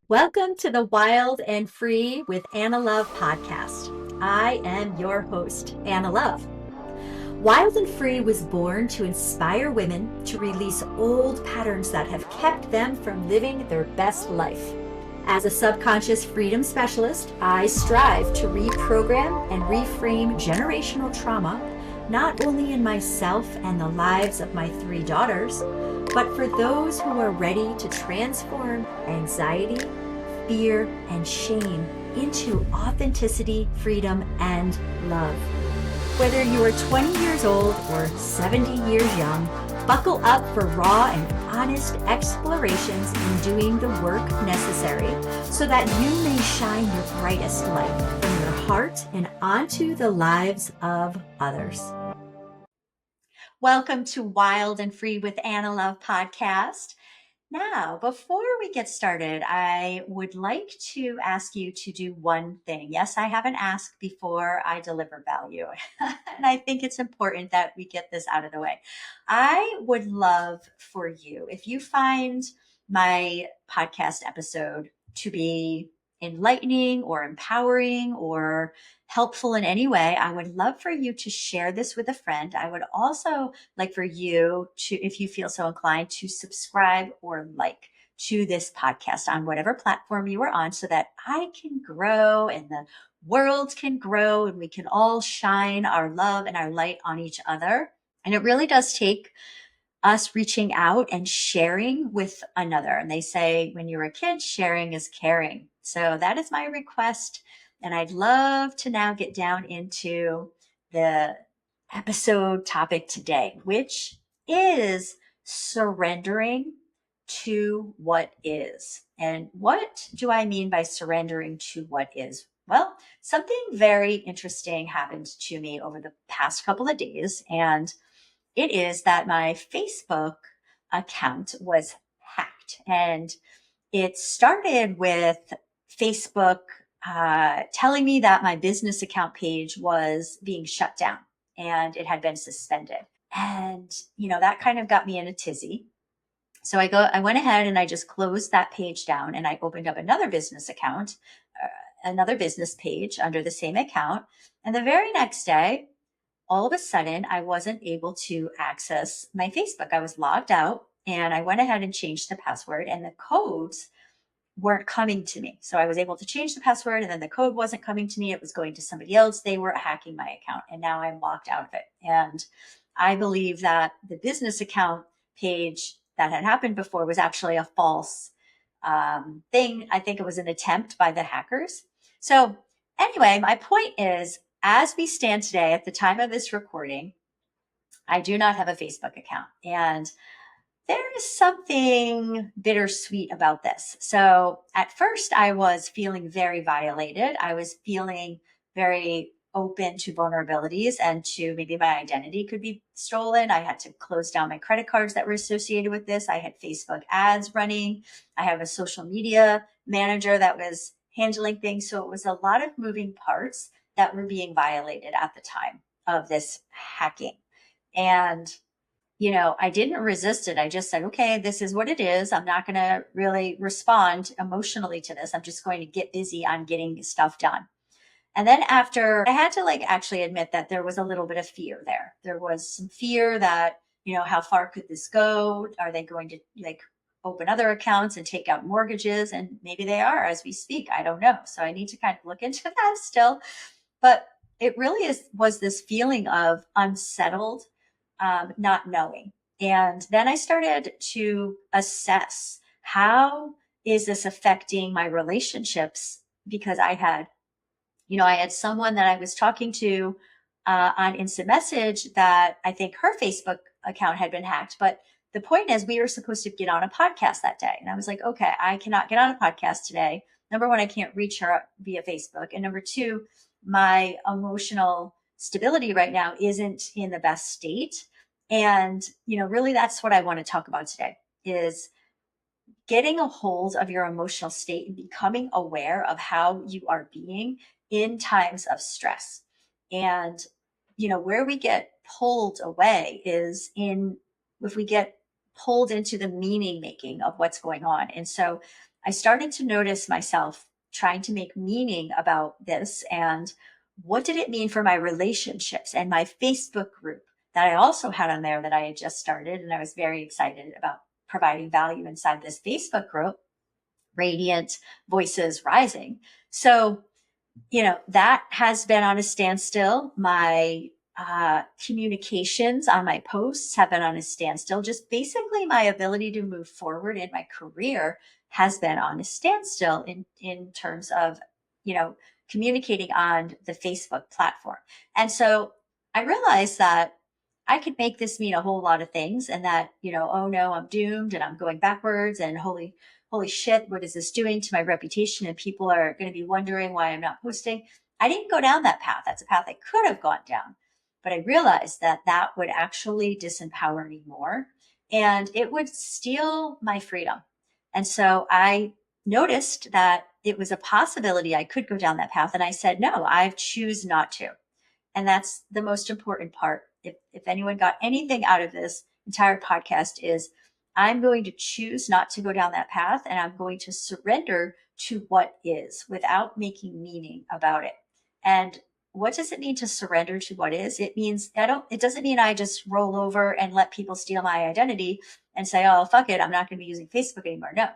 Welcome to the Wild and Free with Anna Love podcast. I am your host, Anna Love. Wild and Free was born to inspire women to release old patterns that have kept them from living their best life. As a subconscious freedom specialist, I strive to reprogram and reframe generational trauma, not only in myself and the lives of my 3 daughters, but for those who are ready to transform anxiety, fear, and shame into authenticity, freedom, and love. Whether you are 20 years old or 70 years young, buckle up for raw and honest explorations in doing the work necessary so that you may shine your brightest light from your heart and onto the lives of others. Welcome to Wild and Free with Anna Love podcast. Now, before we get started, I would like to ask you to do one thing. Yes, I haven't asked before I deliver value. And I think it's important that we get this out of the way. I would love for you, if you find my podcast episode to be enlightening or empowering or helpful in any way, I would love for you to share this with a friend. I would also like for you to, if you feel so inclined, to subscribe or like to this podcast on whatever platform you are on so that I can grow and the world can grow and we can all shine our love and our light on each other. And it really does take us reaching out and sharing with another. And they say when you're a kid, sharing is caring. So that is my request. And I'd love to now get down into the episode topic today, which is surrendering to what is. And what do I mean by surrendering to what is? Well, something very interesting happened to me over the past couple of days, and it is that my Facebook account was hacked. And it started with Facebook telling me that my business account page was being shut down and it had been suspended. And, that kind of got me in a tizzy. So I went ahead and I just closed that page down and I opened up another business account, another business page under the same account. And the very next day, all of a sudden, I wasn't able to access my Facebook. I was logged out and I went ahead and changed the password and the codes weren't coming to me. So I was able to change the password and then the code wasn't coming to me. It was going to somebody else. They were hacking my account and now I'm locked out of it. And I believe that the business account page that had happened before was actually a false thing. I think it was an attempt by the hackers. So anyway, my point is, as we stand today at the time of this recording, I do not have a Facebook account. And there is something bittersweet about this. So at first, I was feeling very violated. I was feeling very open to vulnerabilities and to maybe my identity could be stolen. I had to close down my credit cards that were associated with this. I had Facebook ads running. I have a social media manager that was handling things. So it was a lot of moving parts that were being violated at the time of this hacking. And I didn't resist it. I just said, okay, this is what it is. I'm not going to really respond emotionally to this. I'm just going to get busy on getting stuff done. And then after, I had to actually admit that there was a little bit of fear there. There was some fear that, how far could this go? Are they going to open other accounts and take out mortgages? And maybe they are as we speak. I don't know. So I need to kind of look into that still. But it really was this feeling of unsettled, not knowing. And then I started to assess, how is this affecting my relationships? Because I had someone that I was talking to on instant message that I think her Facebook account had been hacked. But the point is, we were supposed to get on a podcast that day. And I was like, okay, I cannot get on a podcast today. Number one, I can't reach her via Facebook. And number two, my emotional stability right now isn't in the best state. And, really that's what I want to talk about today is getting a hold of your emotional state and becoming aware of how you are being in times of stress. And, where we get pulled away is if we get pulled into the meaning making of what's going on. And so I started to notice myself trying to make meaning about this. And what did it mean for my relationships and my Facebook group that I also had on there that I had just started? And I was very excited about providing value inside this Facebook group, Radiant Voices Rising. So, that has been on a standstill. My communications on my posts have been on a standstill. Just basically my ability to move forward in my career has been on a standstill in terms of, communicating on the Facebook platform. And so I realized that I could make this mean a whole lot of things, and that, oh no, I'm doomed and I'm going backwards, and holy shit, what is this doing to my reputation? And people are going to be wondering why I'm not posting. I didn't go down that path. That's a path I could have gone down. But I realized that that would actually disempower me more, and it would steal my freedom. And so I noticed that it was a possibility I could go down that path. And I said, no, I choose not to. And that's the most important part. If anyone got anything out of this entire podcast, is I'm going to choose not to go down that path, and I'm going to surrender to what is without making meaning about it. And what does it mean to surrender to what is? It means it doesn't mean I just roll over and let people steal my identity and say, oh, fuck it, I'm not going to be using Facebook anymore. No,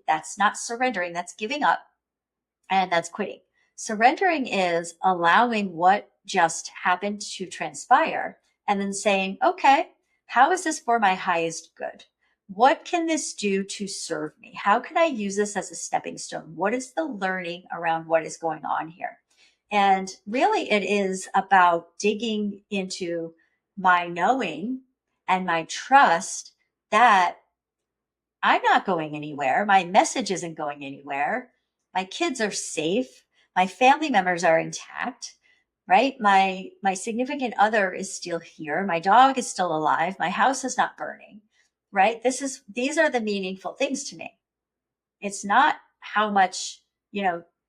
that's not surrendering. That's giving up, and that's quitting. Surrendering is allowing what just happened to transpire and then saying, okay, how is this for my highest good? What can this do to serve me? How can I use this as a stepping stone? What is the learning around what is going on here? And really, it is about digging into my knowing and my trust that I'm not going anywhere. My message isn't going anywhere. My kids are safe. My family members are intact, right? My significant other is still here. My dog is still alive. My house is not burning, right? These are the meaningful things to me. It's not how much,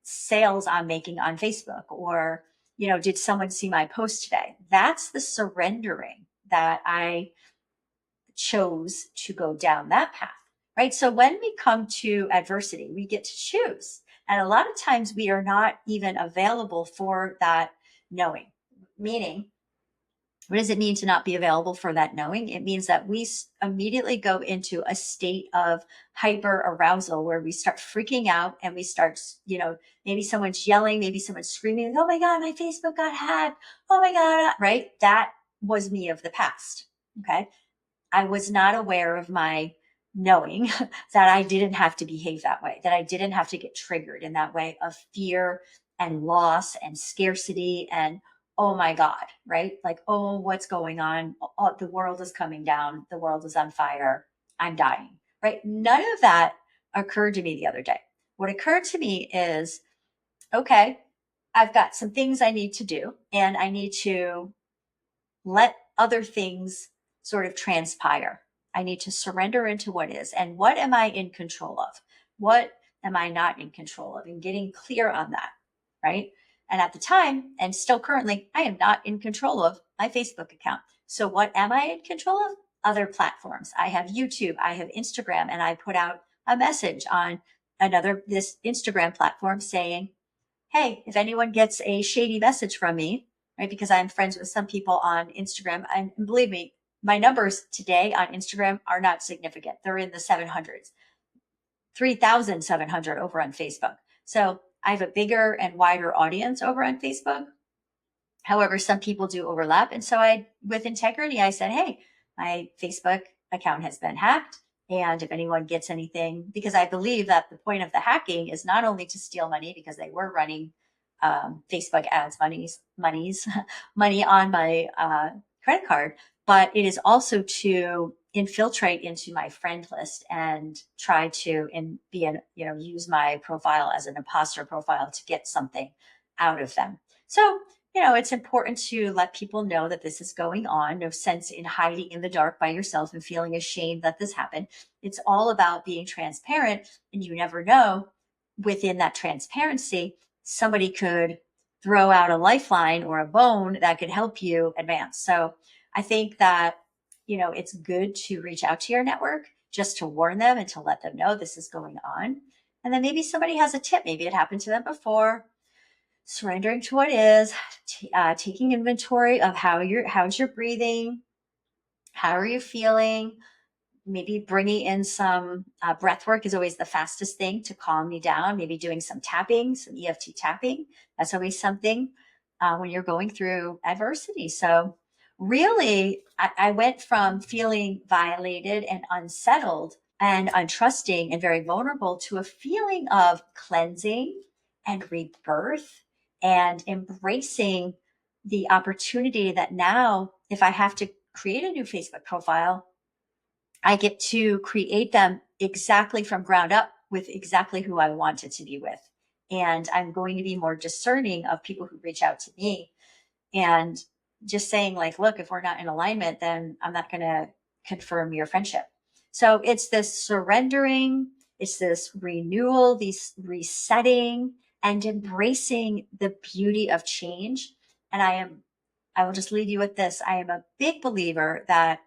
sales I'm making on Facebook, or, did someone see my post today? That's the surrendering that I chose to go down that path, right? So when we come to adversity, we get to choose. And a lot of times we are not even available for that knowing. Meaning, what does it mean to not be available for that knowing? It means that we immediately go into a state of hyper arousal where we start freaking out, and we start, maybe someone's yelling, maybe someone's screaming, oh my God, my Facebook got hacked. Oh my God, right? That was me of the past. Okay. I was not aware of my knowing that I didn't have to behave that way, that I didn't have to get triggered in that way of fear and loss and scarcity and, oh my God, right? Like, oh, what's going on? Oh, the world is coming down. The world is on fire. I'm dying, right? None of that occurred to me the other day. What occurred to me is, okay, I've got some things I need to do, and I need to let other things sort of transpire. I need to surrender into what is, and what am I in control of? What am I not in control of? And getting clear on that, right? And at the time, and still currently, I am not in control of my Facebook account. So what am I in control of? Other platforms. I have YouTube, I have Instagram, and I put out a message on this Instagram platform saying, hey, if anyone gets a shady message from me, right, because I'm friends with some people on Instagram, and believe me, my numbers today on Instagram are not significant. They're in the 700s, 3,700 over on Facebook. So I have a bigger and wider audience over on Facebook. However, some people do overlap. And so with integrity, I said, hey, my Facebook account has been hacked. And if anyone gets anything, because I believe that the point of the hacking is not only to steal money, because they were running Facebook ads, money on my credit card, but it is also to infiltrate into my friend list and try to use my profile as an imposter profile to get something out of them. So it's important to let people know that this is going on. No sense in hiding in the dark by yourself and feeling ashamed that this happened. It's all about being transparent, and you never know, within that transparency, somebody could throw out a lifeline or a bone that could help you advance. So I think that, it's good to reach out to your network just to warn them and to let them know this is going on. And then maybe somebody has a tip. Maybe it happened to them before. Surrendering to what is, taking inventory of how's your breathing, how are you feeling, maybe bringing in some breath work is always the fastest thing to calm you down. Maybe doing some tapping, some EFT tapping. That's always something when you're going through adversity. So really, I went from feeling violated and unsettled and untrusting and very vulnerable to a feeling of cleansing and rebirth and embracing the opportunity that now, if I have to create a new Facebook profile, I get to create them exactly from ground up with exactly who I want it to be with. And I'm going to be more discerning of people who reach out to me and just saying, like, look, if we're not in alignment, then I'm not going to confirm your friendship. So it's this surrendering, it's this renewal, these resetting, and embracing the beauty of change. And I will just leave you with this. I am a big believer that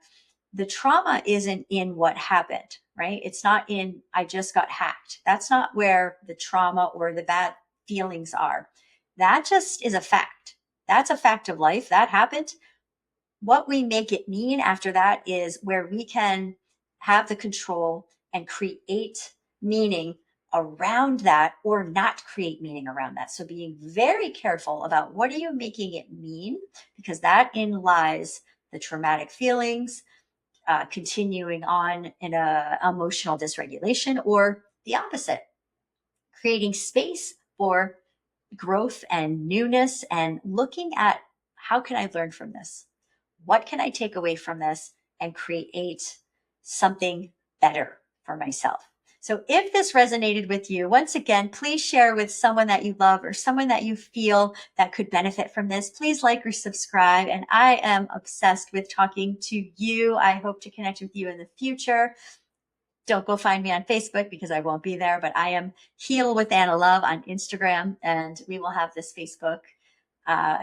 the trauma isn't in what happened, right? It's not in, I just got hacked. That's not where the trauma or the bad feelings are. That just is a fact. That's a fact of life. That happened. What we make it mean after that is where we can have the control and create meaning around that or not create meaning around that. So being very careful about what are you making it mean, because that in lies the traumatic feelings, continuing on in a emotional dysregulation, or the opposite, creating space for growth and newness and looking at how can I learn from this? What can I take away from this and create something better for myself? So if this resonated with you, once again, please share with someone that you love or someone that you feel that could benefit from this. Please like or subscribe. And I am obsessed with talking to you. I hope to connect with you in the future. Don't go find me on Facebook because I won't be there, but I am Heal with Anna Love on Instagram, and we will have this Facebook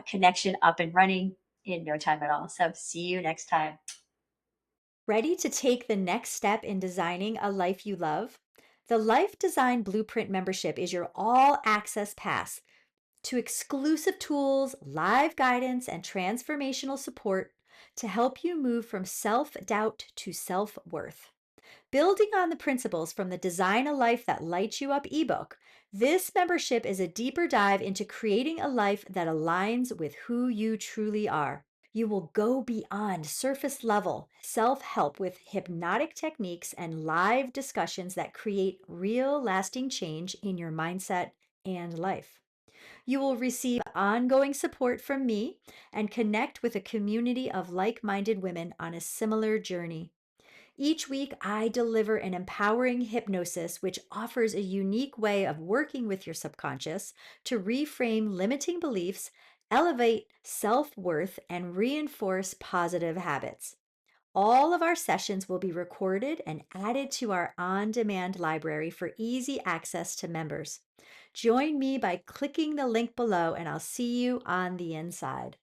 connection up and running in no time at all. So see you next time. Ready to take the next step in designing a life you love? The Life Design Blueprint membership is your all access pass to exclusive tools, live guidance, and transformational support to help you move from self doubt to self worth. Building on the principles from the Design a Life That Lights You Up ebook, this membership is a deeper dive into creating a life that aligns with who you truly are. You will go beyond surface level self help with hypnotic techniques and live discussions that create real lasting change in your mindset and life. You will receive ongoing support from me and connect with a community of like minded women on a similar journey. Each week, I deliver an empowering hypnosis, which offers a unique way of working with your subconscious to reframe limiting beliefs, elevate self worth, and reinforce positive habits. All of our sessions will be recorded and added to our on demand library for easy access to members. Join me by clicking the link below, and I'll see you on the inside.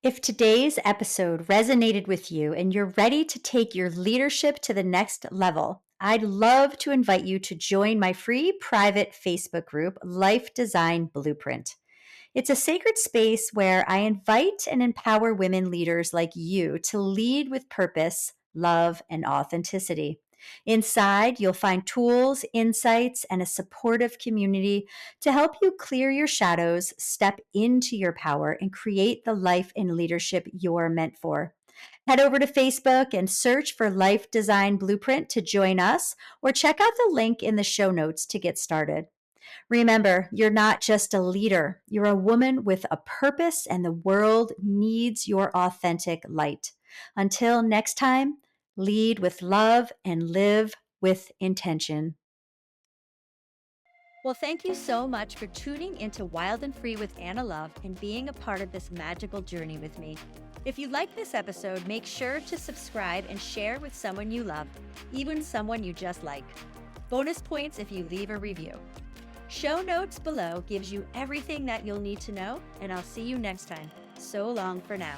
If today's episode resonated with you and you're ready to take your leadership to the next level, I'd love to invite you to join my free private Facebook group, Life Design Blueprint. It's a sacred space where I invite and empower women leaders like you to lead with purpose, love, and authenticity. Inside, you'll find tools, insights, and a supportive community to help you clear your shadows, step into your power, and create the life and leadership you're meant for. Head over to Facebook and search for Life Design Blueprint to join us, or check out the link in the show notes to get started. Remember, you're not just a leader, you're a woman with a purpose, and the world needs your authentic light. Until next time, lead with love and live with intention. Well, thank you so much for tuning into Wild and Free with Anna Love and being a part of this magical journey with me. If you like this episode, make sure to subscribe and share with someone you love, even someone you just like. Bonus points if you leave a review. Show notes below gives you everything that you'll need to know, and I'll see you next time. So long for now.